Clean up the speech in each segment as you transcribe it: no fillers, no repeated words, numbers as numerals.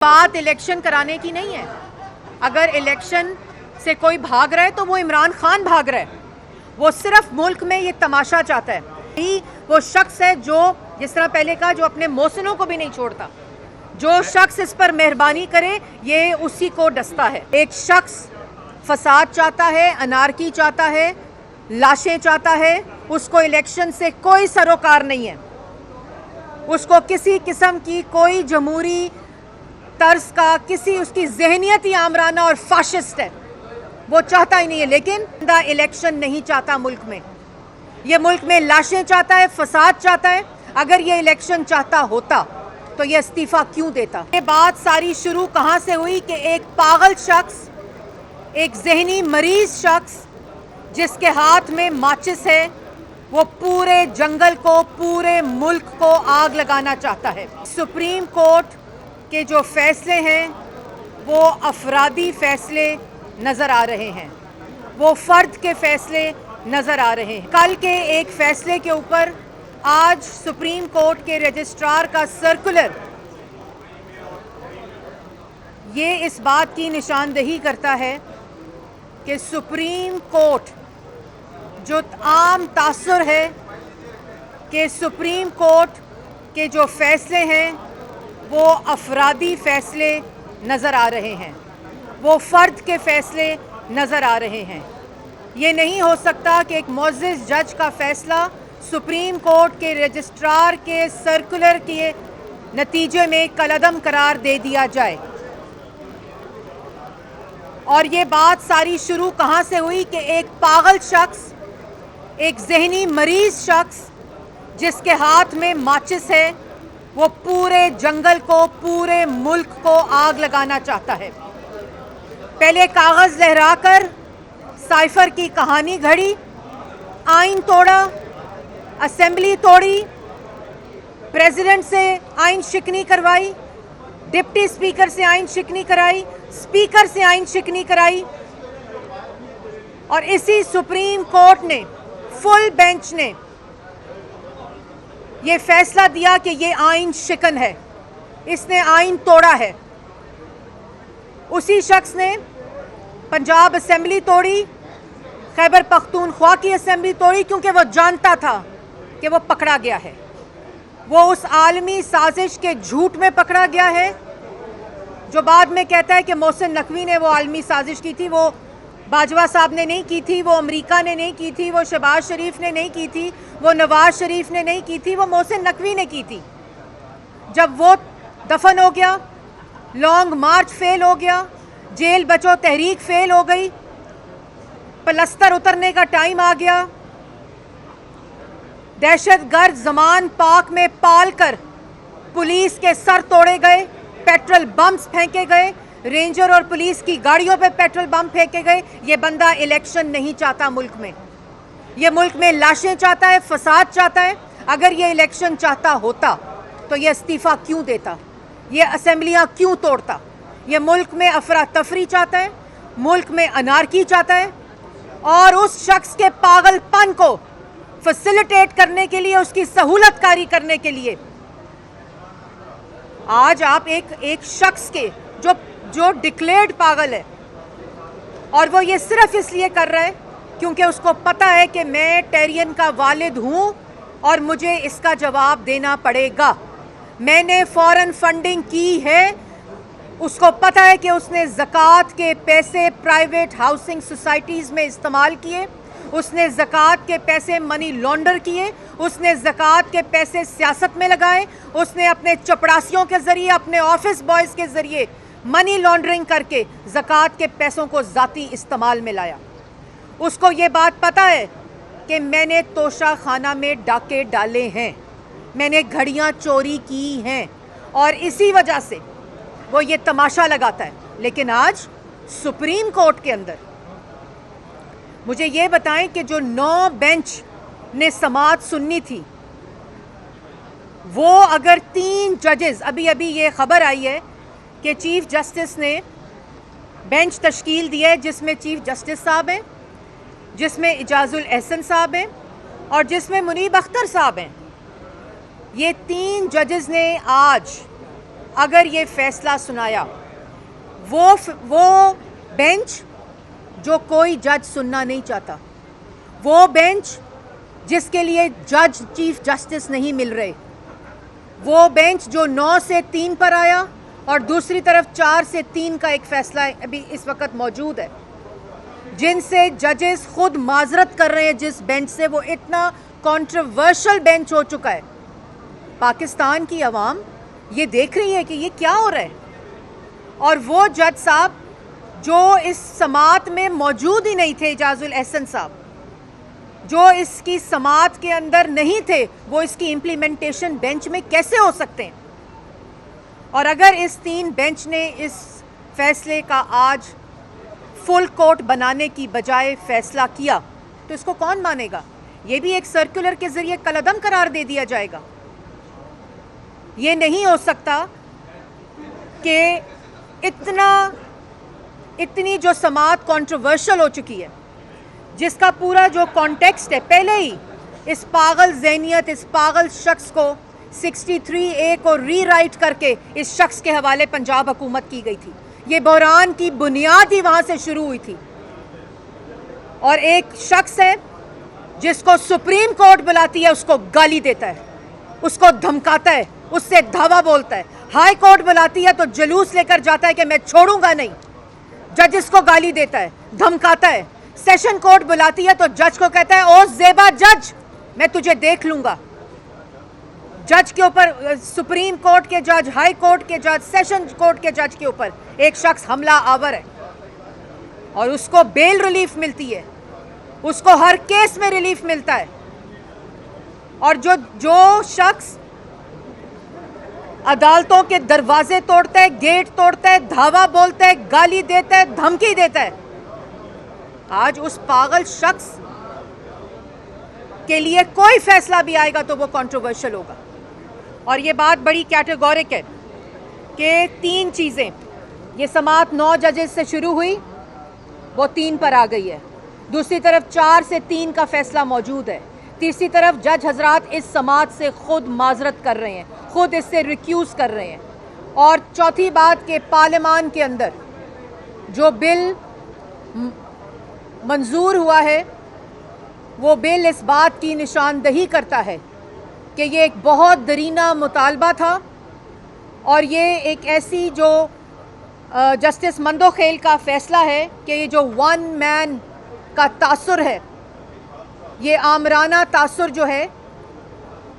बात इलेक्शन कराने की नहीं है। अगर इलेक्शन से कोई भाग रहा है तो वो इमरान खान भाग रहा है। वो सिर्फ मुल्क में ये तमाशा चाहता है। ही वो शख्स है जो, जिस तरह पहले कहा, जो अपने मोहसिनों को भी नहीं छोड़ता। जो शख्स इस पर मेहरबानी करे ये उसी को डसता है। एक शख्स फसाद चाहता है, अनारकी चाहता है, लाशें चाहता है, उसको इलेक्शन से कोई सरोकार नहीं है। उसको किसी किस्म की कोई जमहूरी तर्ज का, किसी उसकी जहनियत ही आमराना और फाशिस्ट है, वो चाहता ही नहीं है। लेकिन इलेक्शन नहीं चाहता मुल्क में। ये मुल्क में लाशें चाहता है, फसाद चाहता है। अगर ये इलेक्शन चाहता होता तो ये इस्तीफा क्यों देता? ये बात सारी शुरू कहां से हुई कि एक पागल शख्स, एक जहनी मरीज शख्स जिसके हाथ में माचिस है, वो पूरे जंगल को, पूरे मुल्क को आग लगाना चाहता है। सुप्रीम कोर्ट के जो फैसले हैं वो अफरादी फैसले नज़र आ रहे हैं, वो फ़र्द के फैसले नज़र आ रहे हैं। कल के एक फैसले के ऊपर आज सुप्रीम कोर्ट के रजिस्ट्रार का सर्कुलर ये इस बात की निशानदेही करता है कि सुप्रीम कोर्ट, जो आम तासुर है कि सुप्रीम कोर्ट के जो फैसले हैं वो अफरादी फैसले नज़र आ रहे हैं, वो फ़र्द के फैसले नज़र आ रहे हैं। ये नहीं हो सकता कि एक मुअज़्ज़िज़ जज का फ़ैसला सुप्रीम कोर्ट के रजिस्ट्रार के सर्कुलर के नतीजे में कलअदम करार दे दिया जाए। और ये बात सारी शुरू कहाँ से हुई कि एक पागल शख्स, एक जहनी मरीज शख्स जिसके हाथ में माचिस है, वो पूरे जंगल को, पूरे मुल्क को आग लगाना चाहता है। पहले कागज लहराकर साइफर की कहानी घड़ी, आइन तोड़ा, असेंबली तोड़ी, प्रेसिडेंट से आइन शिकनी करवाई, डिप्टी स्पीकर से आइन शिकनी कराई, स्पीकर से आइन शिकनी कराई। और इसी सुप्रीम कोर्ट ने, फुल बेंच ने ये फैसला दिया कि ये आइन शिकन है, इसने आइन तोड़ा है। उसी शख्स ने पंजाब असेंबली तोड़ी, खैबर पख्तूनख्वा की असेंबली तोड़ी, क्योंकि वो जानता था कि वो पकड़ा गया है। वो उस आलमी साजिश के झूठ में पकड़ा गया है जो बाद में कहता है कि मोहसिन नकवी ने वो आलमी साजिश की थी। वो बाजवा साहब ने नहीं की थी, वो अमेरिका ने नहीं की थी, वो शहबाज शरीफ ने नहीं की थी, वो नवाज शरीफ ने नहीं की थी, वो मोहसिन नकवी ने की थी। जब वो दफन हो गया, लॉन्ग मार्च फेल हो गया, जेल बचो तहरीक फेल हो गई, पलस्तर उतरने का टाइम आ गया, दहशतगर्द जमान पाक में पाल कर पुलिस के सर तोड़े गए, पेट्रोल बम्स फेंके गए, रेंजर और पुलिस की गाड़ियों पे पेट्रोल बम फेंके गए। ये बंदा इलेक्शन नहीं चाहता मुल्क में। ये मुल्क में लाशें चाहता है, फसाद चाहता है। अगर ये इलेक्शन चाहता होता तो ये इस्तीफा क्यों देता, ये असेंबलियां क्यों तोड़ता? ये मुल्क में अफरा तफरी चाहता है, मुल्क में अनारकी चाहता है। और उस शख्स के पागलपन को फैसिलिटेट करने के लिए, उसकी सहूलतकारी करने के लिए आज आप एक शख्स के जो डिक्लेयर्ड पागल है, और वो ये सिर्फ इसलिए कर रहा है क्योंकि उसको पता है कि मैं टेरियन का वालिद हूँ और मुझे इसका जवाब देना पड़ेगा। मैंने फॉरेन फंडिंग की है। उसको पता है कि उसने ज़कात के पैसे प्राइवेट हाउसिंग सोसाइटीज़ में इस्तेमाल किए, उसने ज़कात के पैसे मनी लॉन्डर किए, उसने ज़कात के पैसे सियासत में लगाए, उसने अपने चपड़ासियों के ज़रिए, अपने ऑफिस बॉयज़ के ज़रिए मनी लॉन्ड्रिंग करके ज़कात के पैसों को ज़ाती इस्तेमाल में लाया। उसको ये बात पता है कि मैंने तोशा खाना में डाके डाले हैं, मैंने घड़ियाँ चोरी की हैं, और इसी वजह से वो ये तमाशा लगाता है। लेकिन आज सुप्रीम कोर्ट के अंदर मुझे ये बताएं कि जो 9 बेंच ने समाअत सुननी थी, वो अगर 3 जजेस, अभी ये खबर आई है कि चीफ जस्टिस ने बेंच तश्कील दिया है जिसमें चीफ जस्टिस साहब हैं, जिसमें इजाजुल एहसन साहब हैं और जिसमें मुनीब अख्तर साहब हैं। ये 3 जजेस ने आज अगर ये फैसला सुनाया, वो बेंच जो कोई जज सुनना नहीं चाहता, वो बेंच जिसके लिए जज चीफ जस्टिस नहीं मिल रहे, वो बेंच जो 9 से 3 पर आया और दूसरी तरफ 4 से 3 का एक फैसला अभी इस वक्त मौजूद है, जिनसे जजेस खुद माजरत कर रहे हैं जिस बेंच से, वो इतना कंट्रोवर्शियल बेंच हो चुका है। पाकिस्तान की आवाम ये देख रही है कि ये क्या हो रहा है, और वो जज साहब जो इस समात में मौजूद ही नहीं थे, एजाजुल एहसन साहब, जो इसकी समात के अंदर नहीं थे, वो इसकी इम्प्लीमेंटेशन बेंच में कैसे हो सकते हैं? और अगर इस 3 बेंच ने इस फैसले का आज फुल कोर्ट बनाने की बजाय फैसला किया, तो इसको कौन मानेगा? ये भी एक सर्कुलर के जरिए कलअदम करार दे दिया जाएगा। ये नहीं हो सकता कि इतनी जो समात कंट्रोवर्शियल हो चुकी है, जिसका पूरा जो कॉन्टेक्स्ट है, पहले ही इस पागल ज़हनियत, इस पागल शख्स को 63A को रीराइट करके इस शख्स के हवाले पंजाब हुकूमत की गई थी। ये बहरान की बुनियाद ही वहाँ से शुरू हुई थी। और एक शख्स है जिसको सुप्रीम कोर्ट बुलाती है, उसको गाली देता है, उसको धमकाता है, उससे धावा बोलता है। हाई कोर्ट बुलाती है तो जुलूस लेकर जाता है कि मैं छोड़ूंगा नहीं, जजेस को गाली देता है, धमकाता है। सेशन कोर्ट बुलाती है तो जज को कहता है, ओ ज़ेबा जज, मैं तुझे देख लूंगा। जज के ऊपर, सुप्रीम कोर्ट के जज, हाई कोर्ट के जज, सेशन कोर्ट के जज के ऊपर एक शख्स हमला आवर है और उसको बेल रिलीफ मिलती है, उसको हर केस में रिलीफ मिलता है। और जो शख्स अदालतों के दरवाजे तोड़ता है, गेट तोड़ता है, धावा बोलता है, गाली देता है, धमकी देता है, आज उस पागल शख्स के लिए कोई फैसला भी आएगा तो वो कंट्रोवर्शियल होगा। और ये बात बड़ी कैटेगोरिक है कि 3 चीज़ें, ये समात 9 जजेस से शुरू हुई, वो 3 पर आ गई है। दूसरी तरफ 4 से 3 का फैसला मौजूद है। तीसरी तरफ जज हजरात इस समात से खुद माजरत कर रहे हैं, खुद इससे रिक्यूज़ कर रहे हैं। और चौथी बात कि पार्लियामान के अंदर जो बिल मंजूर हुआ है, वो बिल इस बात की निशानदही करता है कि ये एक बहुत दरीना मुतालबा था और ये एक ऐसी जो जस्टिस मंदोखेल का फैसला है कि ये जो 1 मैन का तासुर है, ये आमराना तासुर जो है,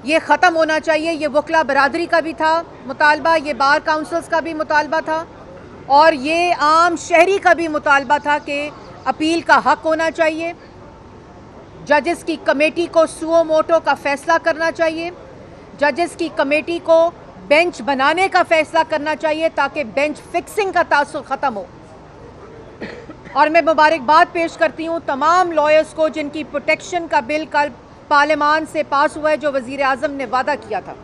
ये ख़त्म होना चाहिए। ये वकला बरादरी का भी था मुतालबा, ये बार काउंसिल्स का भी मुतालबा था और ये आम शहरी का भी मुतालबा था कि अपील का हक होना चाहिए। जजेस की कमेटी को सुओ मोटो का फ़ैसला करना चाहिए, जजेस की कमेटी को बेंच बनाने का फ़ैसला करना चाहिए ताकि बेंच फिक्सिंग का तासुर ख़त्म हो। और मैं मुबारकबाद पेश करती हूँ तमाम लॉयर्स को जिनकी प्रोटेक्शन का बिल कल पार्लियामान से पास हुआ है, जो वज़ीर आज़म ने वादा किया था।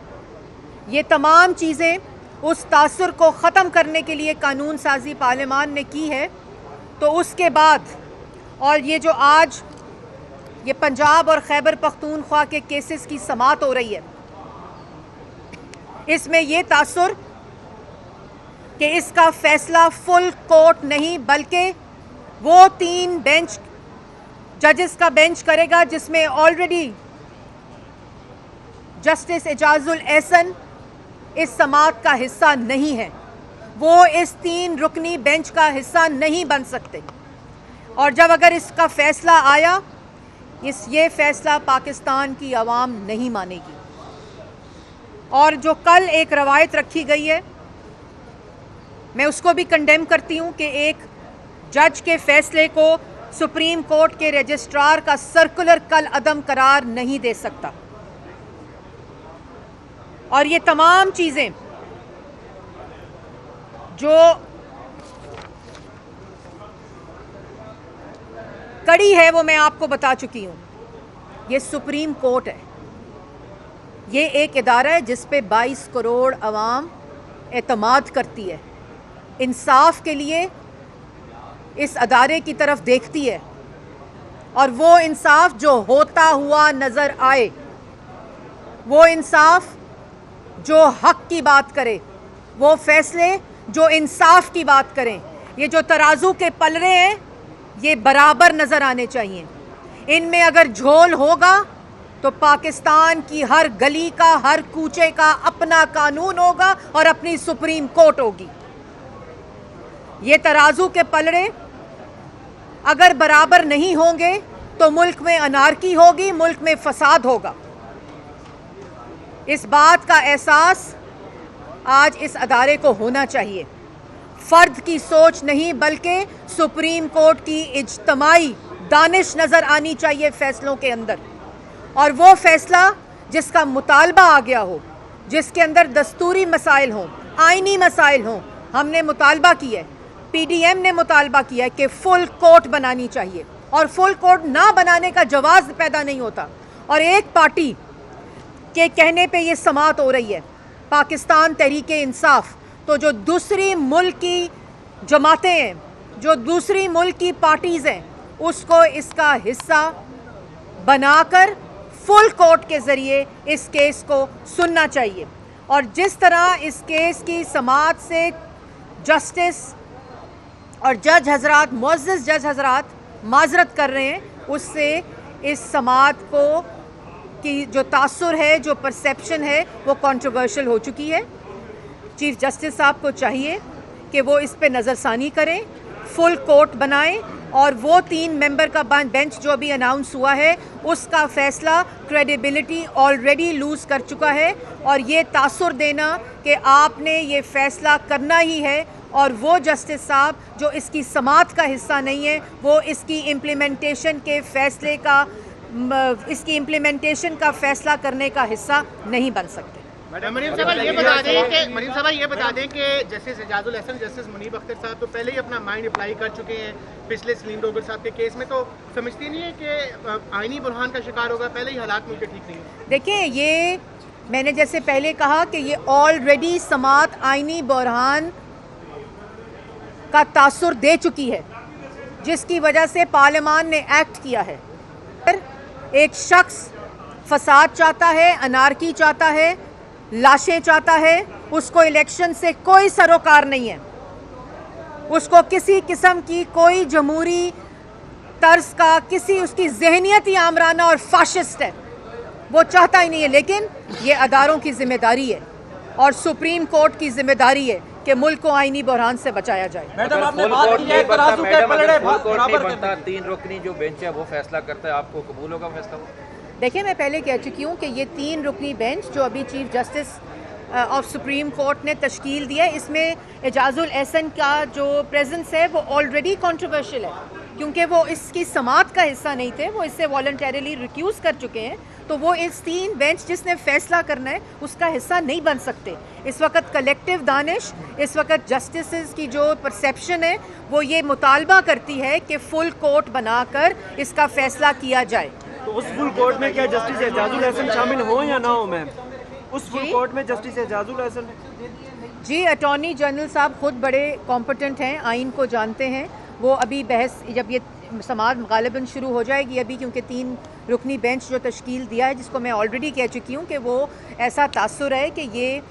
ये तमाम चीज़ें उस तासुर को ख़त्म करने के लिए कानून साजी पार्लियामान ने की है। तो उसके बाद, और ये जो आज ये पंजाब और खैबर पख्तूनख्वा के केसेस की समात हो रही है, इसमें ये तासुर कि इसका फ़ैसला फुल कोर्ट नहीं बल्कि वो 3 बेंच जजेस का बेंच करेगा, जिसमें ऑलरेडी जस्टिस एजाजुल एहसन इस समात का हिस्सा नहीं है, वो इस 3 रुकनी बेंच का हिस्सा नहीं बन सकते। और जब अगर इसका फ़ैसला आया, ये फ़ैसला पाकिस्तान की आवाम नहीं मानेगी। और जो कल एक रवायत रखी गई है, मैं उसको भी कंडेम करती हूँ कि एक जज के फ़ैसले को सुप्रीम कोर्ट के रजिस्ट्रार का सर्कुलर कल अदम करार नहीं दे सकता। और ये तमाम चीज़ें जो कड़ी है वो मैं आपको बता चुकी हूँ। ये सुप्रीम कोर्ट है, ये एक इदारा है जिस पे 22 करोड़ अवाम एतमाद करती है, इंसाफ के लिए इस अदारे की तरफ देखती है और वो इंसाफ जो होता हुआ नज़र आए, वो इंसाफ जो हक की बात करे, वो फैसले जो इंसाफ की बात करें। ये जो तराजू के पलड़े हैं ये बराबर नज़र आने चाहिए। इनमें अगर झोल होगा तो पाकिस्तान की हर गली का, हर कूचे का अपना कानून होगा और अपनी सुप्रीम कोर्ट होगी। ये तराजू के पलड़े अगर बराबर नहीं होंगे तो मुल्क में अनारकी होगी, मुल्क में फसाद होगा। इस बात का एहसास आज इस अदारे को होना चाहिए। फर्द की सोच नहीं बल्कि सुप्रीम कोर्ट की इज्तमाई दानिश नज़र आनी चाहिए फैसलों के अंदर, और वो फैसला जिसका मुतालबा आ गया हो, जिसके अंदर दस्तूरी मसाइल हों, आइनी मसाइल हों। हमने मुतालबा किया है, PDM ने मुतालबा किया है कि फुल कोर्ट बनानी चाहिए, और फुल कोर्ट ना बनाने का जवाज़ पैदा नहीं होता। और एक पार्टी के कहने पे ये समाअत हो रही है, पाकिस्तान तहरीक इंसाफ, तो जो दूसरी मुल्क की जमातें हैं, जो दूसरी मुल्क की पार्टीज़ हैं, उसको इसका हिस्सा बनाकर फुल कोर्ट के ज़रिए इस केस को सुनना चाहिए। और जिस तरह इस केस की समाअत से जस्टिस और जज हजरात, मुअज़्ज़ज़ जज हजरात माजरत कर रहे हैं, उससे इस समाअत को की जो तासुर है, जो परसेप्शन है, वो कंट्रोवर्शियल हो चुकी है। चीफ जस्टिस साहब को चाहिए कि वो इस पे नज़रसानी करें, फुल कोर्ट बनाएं, और वो 3 मेंबर का बेंच जो अभी अनाउंस हुआ है उसका फ़ैसला क्रेडिबिलिटी ऑलरेडी लूज़ कर चुका है। और ये तासुर देना कि आपने ये फ़ैसला करना ही है, और वो जस्टिस साहब जो इसकी समाअत का हिस्सा नहीं है, वो इसकी इम्प्लीमेंटेशन के फ़ैसले का, इसकी इम्प्लीमेंटेशन का फ़ैसला करने का हिस्सा नहीं बन सकते। मरीम साहब ये बता दें कि जस्टिस एजाजुल हसन, जस्टिस मुनीब अख्तर साहब तो पहले ही अपना माइंड अप्लाई कर चुके हैं पिछले सलीम डोगर साहब के केस में, तो समझती नहीं है कि आईनी बुरहान का शिकार होगा? पहले ही हालात मुल्क के ठीक नहीं है। देखिए, ये मैंने जैसे पहले कहा कि ये ऑलरेडी समाअत आईनी बुरहान का तासुर दे चुकी है, जिसकी वजह से पार्लियामान ने एक्ट किया है। एक शख्स फसाद चाहता है, अनारकी चाहता है, लाशें चाहता है, उसको इलेक्शन से कोई सरोकार नहीं है, उसको किसी किस्म की कोई जमहूरी तर्ज का, किसी उसकी जहनियत ही आमराना और फाशिस्ट है, वो चाहता ही नहीं है। लेकिन ये अदारों की जिम्मेदारी है और सुप्रीम कोर्ट की जिम्मेदारी है कि मुल्क को आईनी बुरहान से बचाया जाए। मैडम, आपने बात की है तराजू के पलड़े बराबर बनता, 3 रुकनी जो बेंच है वो फैसला करता है, आपको कबूल होगा फैसला? देखिए, मैं पहले कह चुकी हूँ कि ये 3 रुकनी बेंच जो अभी chief justice of supreme court ने तश्कील दिया है, इसमें एजाजुल एहसन का जो प्रेजेंस है वो ऑलरेडी कंट्रोवर्शियल है, क्योंकि वो इसकी समाअत का हिस्सा नहीं थे, वो इससे वॉलंटरीली रिक्यूज़ कर चुके हैं। तो वो इस 3 बेंच जिसने फैसला करना है उसका हिस्सा नहीं बन सकते। इस वक्त कलेक्टिव दानिश, इस वक्त जस्टिस की जो परसेप्शन है वो ये मुतालबा करती है कि फुल कोर्ट बनाकर इसका फैसला किया जाए। तो उस फुल कोर्ट में क्या जस्टिस एजाजुल हसन शामिल हो या ना हो मैम? उस फुल कोर्ट में जस्टिस एजाजुल हसन? जी, अटॉर्नी जनरल साहब खुद बड़े कॉम्पिटेंट हैं, आइन को जानते हैं। वो अभी बहस, जब ये समाअत गालिबन शुरू हो जाएगी अभी, क्योंकि 3 रुकनी बेंच जो तश्कील दिया है, जिसको मैं ऑलरेडी कह चुकी हूँ कि वो ऐसा तासुर है कि ये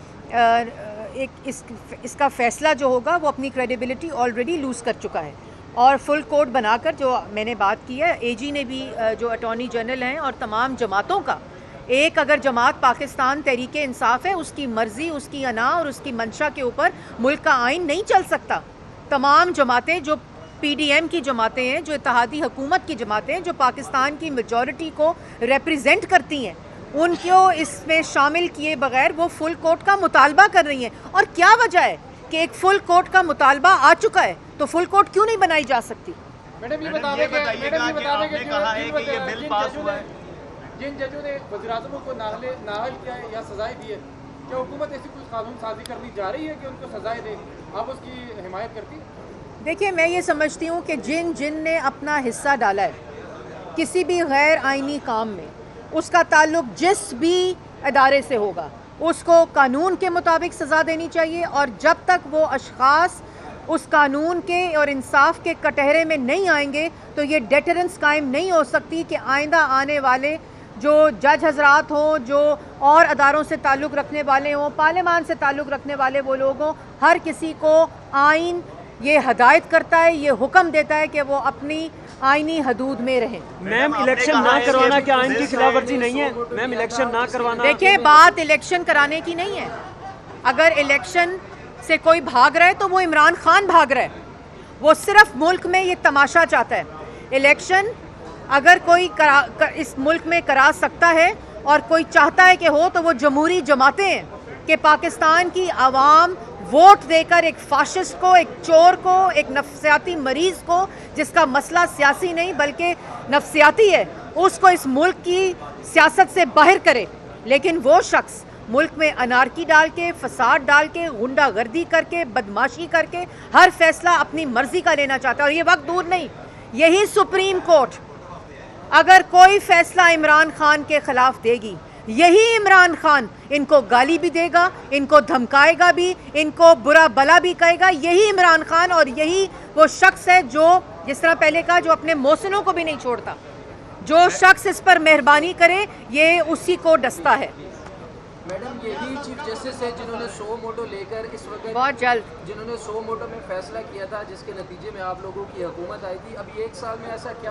इसका फ़ैसला जो होगा वो अपनी क्रेडिबिलिटी ऑलरेडी लूज़ कर चुका है। और फुल कोर्ट बनाकर जो मैंने बात की है, AG ने भी जो अटॉर्नी जनरल हैं और तमाम जमातों का, एक अगर जमात पाकिस्तान तहरीक इंसाफ है, उसकी मर्ज़ी, उसकी अना और उसकी मंशा के ऊपर मुल्क का आइन नहीं चल सकता। तमाम जमातें जो PDM की जमातें हैं, जो इत्तेहादी हुकूमत की जमातें हैं, जो पाकिस्तान की मेजॉरिटी को रिप्रेजेंट करती हैं, उनको इसमें शामिल किए बगैर वो फुल कोर्ट का मुतालबा कर रही हैं। और क्या वजह है कि एक फुल कोर्ट का मुतालबा आ चुका है तो फुल कोर्ट क्यों नहीं बनाई जा सकती? मैडम, ये बताइएगा कि आपने कहा है कि ये बिल पास हुआ है, जिन जजों ने वज़ीर-ए-आज़म को नाअहल किया है या सजाएं दी है, क्या हुकूमत ऐसी कुछ कानून साजी करनी जा रही है कि उनको सजाएं दे? आप उसकी हिमायत करती हैं? देखिए, मैं ये समझती हूँ कि जिन ने अपना हिस्सा डाला है किसी भी गैर आइनी काम में, उसका ताल्लुक जिस भी अदारे से होगा, उसको कानून के मुताबिक सज़ा देनी चाहिए। और जब तक वो अशख़ास उस कानून के और इंसाफ के कटहरे में नहीं आएंगे तो ये डेटरेंस कायम नहीं हो सकती कि आइंदा आने वाले जो जज हजरात हों, जो और अदारों से ताल्लुक़ रखने वाले हों, पार्लियामान से ताल्लुक़ रखने वाले वो लोग हों, हर किसी को आइन ये हदायत करता है, ये हुक्म देता है कि वो अपनी आइनी हदूद में रहें। मैम इलेक्शन ना करवाना क्या आइन की खिलाफ वर्जी नहीं है? मैम इलेक्शन ना करवाना, देखिए बात इलेक्शन कराने की नहीं है। अगर इलेक्शन से कोई भाग रहा है तो वो इमरान खान भाग रहा है। वो सिर्फ मुल्क में ये तमाशा चाहता है। इलेक्शन अगर कोई इस मुल्क में करा सकता है और कोई चाहता है कि हो, तो वो जमहूरी जमातें हैं कि पाकिस्तान की आवाम वोट देकर एक फाशिस्ट को, एक चोर को, एक नफ्सियाती मरीज को, जिसका मसला सियासी नहीं बल्कि नफ्सियाती है, उसको इस मुल्क की सियासत से बाहर करे। लेकिन वो शख्स मुल्क में अनारकी डाल के, फसाद डाल के, गुंडागर्दी करके, बदमाशी करके हर फैसला अपनी मर्जी का लेना चाहता है। और ये वक्त दूर नहीं, यही सुप्रीम कोर्ट अगर कोई फैसला इमरान खान के खिलाफ देगी, यही इमरान खान इनको गाली भी देगा, इनको धमकाएगा भी, इनको बुरा भला भी कहेगा। यही इमरान खान और यही वो शख्स है जो, जिस तरह पहले कहा, जो अपने मोहसिनों को भी नहीं छोड़ता। जो शख्स इस पर मेहरबानी करे, ये उसी को डसता है। मैडम यही चीफ जस्टिस है जिन्होंने 100 मोटो लेकर इस वक्त बहुत जल्द जिन्होंने 100 मोटो में फैसला किया था, जिसके नतीजे में आप लोगों की हुकूमत आई थी। अब ये 1 साल में ऐसा क्या